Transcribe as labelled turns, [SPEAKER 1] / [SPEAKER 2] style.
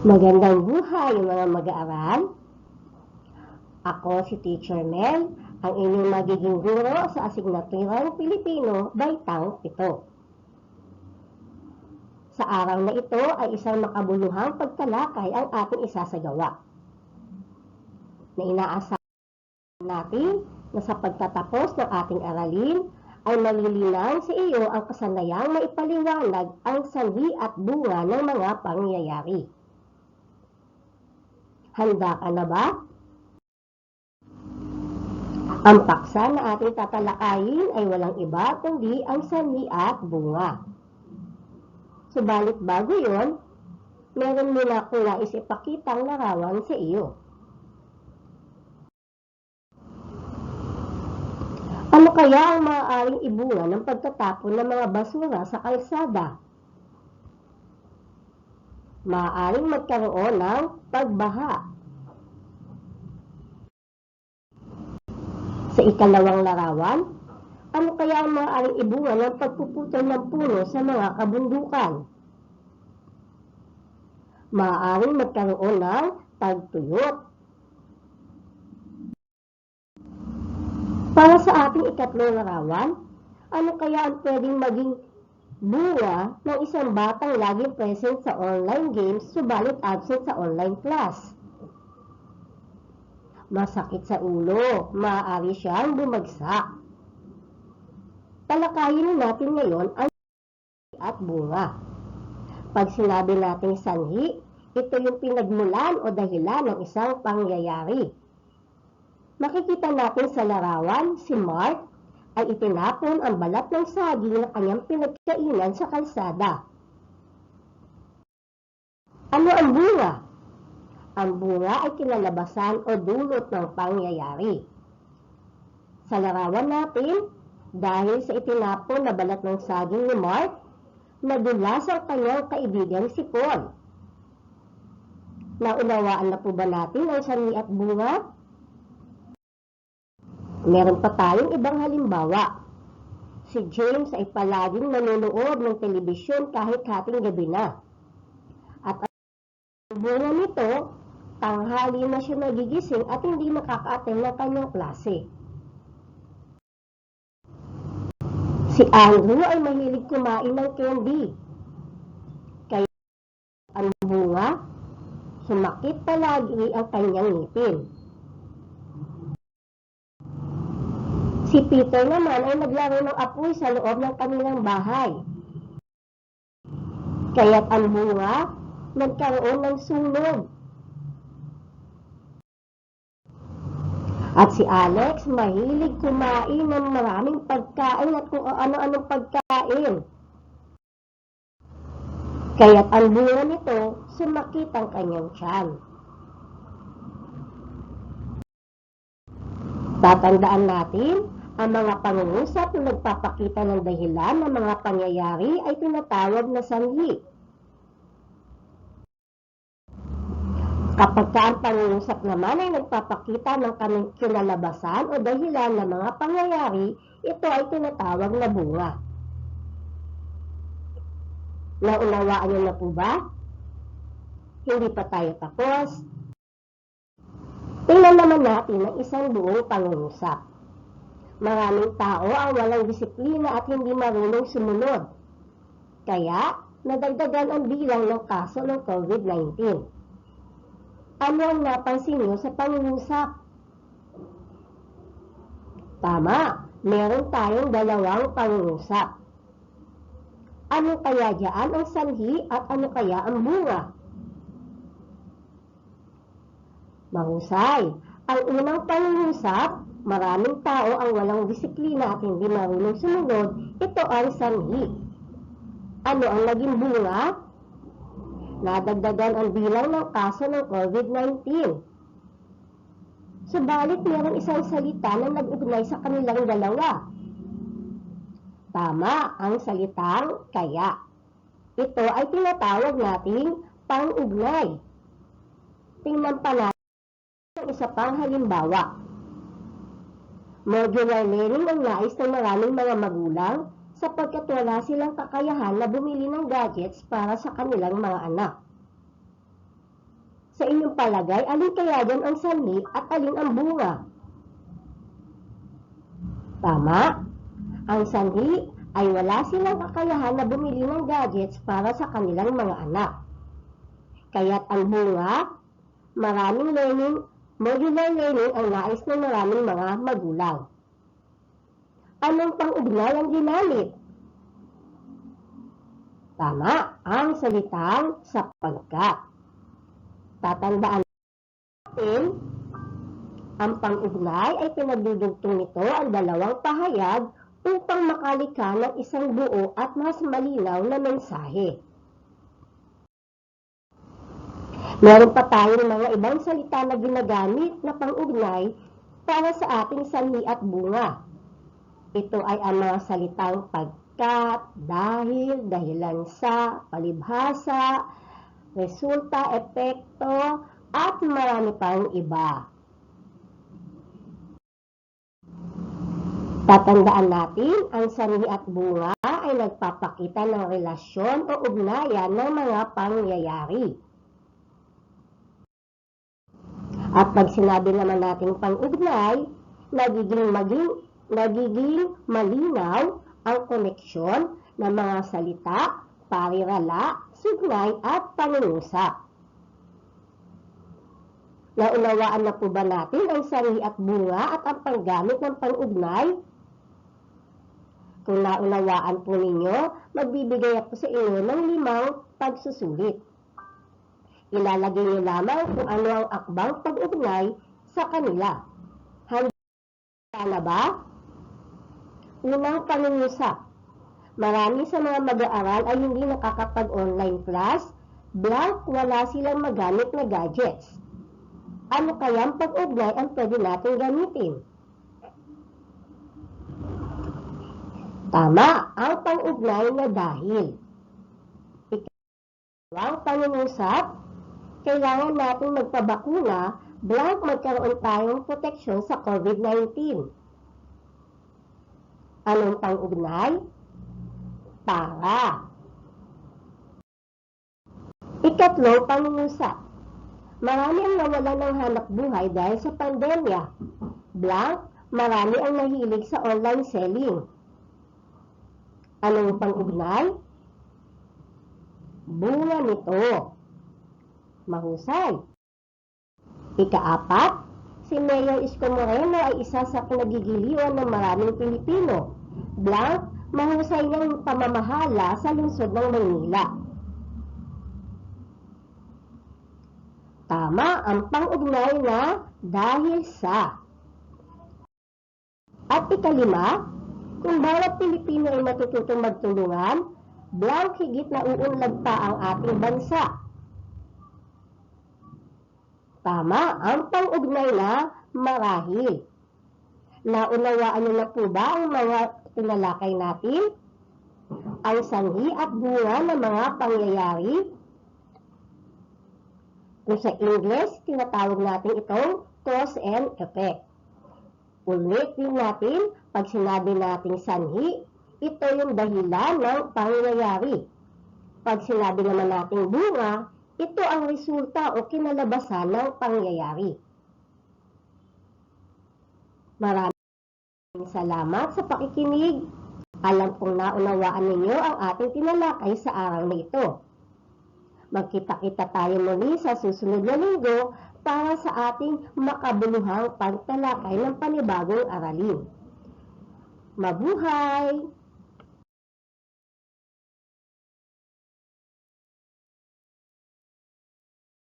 [SPEAKER 1] Magandang buhay mga mag-aaral. Ako si Teacher Mel, ang inyong magiging guro sa asignaturang Pilipino, Baitang 7. Sa araw na ito ay isang makabuluhang pagtalakay ang ating isasagawa. Na inaasahan natin na sa pagtatapos ng ating aralin ay malilinaw sa iyo ang kasanayang maipaliwanag ang sanhi at bunga ng mga pangyayari. Handa ka na ba? Ang paksa na ating tatalakayin ay walang iba kundi ang sanhi at bunga. Subalit bago yon, meron muna akong nais ipakitang larawan sa iyo. Ano kaya ang maaaring ibunga ng pagtatapon ng mga basura sa kalsada? Maaaring magkaroon ng pagbaha. Sa ikalawang larawan, ano kaya ang maaaring ibunga ng pagpuputol ng puno sa mga kabundukan? Maaaring magkaroon ng pagtuyot. Para sa ating ikatlong larawan, ano kaya ang pwedeng maging bunga ng isang batang laging present sa online games subalit absent sa online class? Masakit sa ulo, maaari siyang bumagsak. Talakayin natin ngayon ang sanhi at bunga. Pag sinabi nating sanhi, ito yung pinagmulan o dahilan ng isang pangyayari. Makikita natin sa larawan, si Mark ay itinapon ang balat ng saging na kanyang pinagkainan sa kalsada. Ano ang bunga? Ang bunga ay kinalabasan o dulot ng pangyayari. Sa larawan natin, dahil sa itinapon na balat ng saging ni Mark, nadulas ang kanyang kaibigang si Paul. Naunawaan na po ba natin ang sanhi at bunga? Meron pa tayong ibang halimbawa. Si James ay palaging nanonood ng telebisyon kahit hating gabi na. At ang bunga nito, tanghali na siya nagigising at hindi makaka-attend ng kanyang klase. Si Andrew ay mahilig kumain ng candy. Kaya ang bunga, sumakit palagi ang kanyang ngipin. Si Peter naman ay naglaro ng apoy sa loob ng kanilang bahay. Kaya't ang bunga, nagkaroon ng sunog. At si Alex, mahilig kumain ng maraming pagkain at kung ano-anong pagkain. Kaya't ang bunga nito, sumakit ang kanyang tiyan. Tatandaan natin, ang mga pangungusap na nagpapakita ng dahilan ng mga pangyayari ay tinatawag na sanhi. Kapag ang pangungusap naman ay nagpapakita ng kinalabasan o dahilan ng mga pangyayari, ito ay tinatawag na bunga. Naunawaan niyo na po ba? Hindi pa tayo tapos. Tingnan naman natin ang isang buong pangungusap. Maraming tao ang walang disiplina at hindi marunong sumunod. Kaya, nadagdagan ang bilang ng kaso ng COVID-19. Ano ang napansin niyo sa pangungusap? Tama, meron tayong dalawang pangungusap. Ano kaya diyan ang sanhi at ano kaya ang bunga? Mahusay. Ang unang pangungusap, maraming tao ang walang disiplina at hindi marunong sumunod, ito ang sanhi. Ano ang naging bunga? Nadagdagan ang bilang ng kaso ng COVID-19. Subalit mayroong isang salita na nag-ugnay sa kanilang dalawa. Tama, ang salitang kaya. Ito ay tinatawag nating pang-ugnay. Tingnan pa natin ang isa pang halimbawa. Modular learning ang nais ng maraming mga magulang sapagkat wala silang kakayahan na bumili ng gadgets para sa kanilang mga anak. Sa inyong palagay, alin kaya dyan ang sanhi at alin ang bunga? Tama. Ang sanhi ay wala silang kakayahan na bumili ng gadgets para sa kanilang mga anak. Kaya't ang bunga, maraming modular learning ang nais ng maraming mga magulang. Anong pang-ugnay ang ginamit? Tama, ang salitang sapagkat. Tatandaan natin, ang pang-ugnay ay pinagdudugtong nito ang dalawang pahayag upang makalikha ng isang buo at mas malinaw na mensahe. Meron pa tayong mga ibang salita na ginagamit na pang-ugnay para sa ating sanhi at bunga. Ito ay ang mga salitang pagkat, dahil, dahilan sa, palibhasa, resulta, epekto, at marami pang iba. Tatandaan natin, ang sanhi at bunga ay nagpapakita ng relasyon o ugnayan ng mga pangyayari. At pag sinabi naman natin pang-ugnay, nagiging malinaw ang koneksyon ng mga salita, parirala, sugnay at pangungusap. Naunawaan na po ba natin ang sanhi at bunga at ang paggamit ng pang-ugnay? Kung naunawaan po ninyo, magbibigay ako sa inyo ng 5 pagsusulit. Ilalagay niyo lamang kung ano ang akbang pag-ugnay sa kanila. Handa na ba? Unang pangungusap. Marami sa mga mag-aaral ay hindi nakakapag-online class, blank wala silang magamit na gadgets. Ano kayang pag-ugnay ang pwede natin gamitin? Tama, ang pang-ugnay na dahil. Ikalawang pangungusap, kailangan natin magpabakuna, blank magkaroon tayong proteksyon sa COVID-19. Anong pang-ugnay? Para. Ikatlong pangungusap, marami ang nawalan ng hanap buhay dahil sa pandemya. Blank, marami ang nahilig sa online selling. Anong pang-ugnay? Bunga nito. Mahusay. Ika-4, si Mayor Isko Moreno ay isa sa pinagigiliwan ng maraming Pilipino. Blank, mahusay niyang pamamahala sa lungsod ng Maynila. Tama ang pang-ugnay na dahil sa. At ika-5, kung bawat Pilipino ay matututong magtulungan, blank higit na uunlad pa ang ating bansa. Tama ang pang-ugnay na marahil. Naunawaan niyo na po ba ang mga tinalakay natin? Ang sanhi at bunga ng mga pangyayari? Kung sa English, tinatawag natin itong cause and effect. Ulit din natin, pag sinabi nating sanhi, ito yung dahilan ng pangyayari. Pag sinabi naman nating bunga, ito ang resulta o kinalabasan ng pangyayari. Maraming salamat sa pakikinig. Alam kong naunawaan ninyo ang ating tinalakay sa araw na ito. Magkita-kita tayo muli sa susunod na linggo para sa ating makabuluhang pagtalakay ng panibagong aralin. Mabuhay!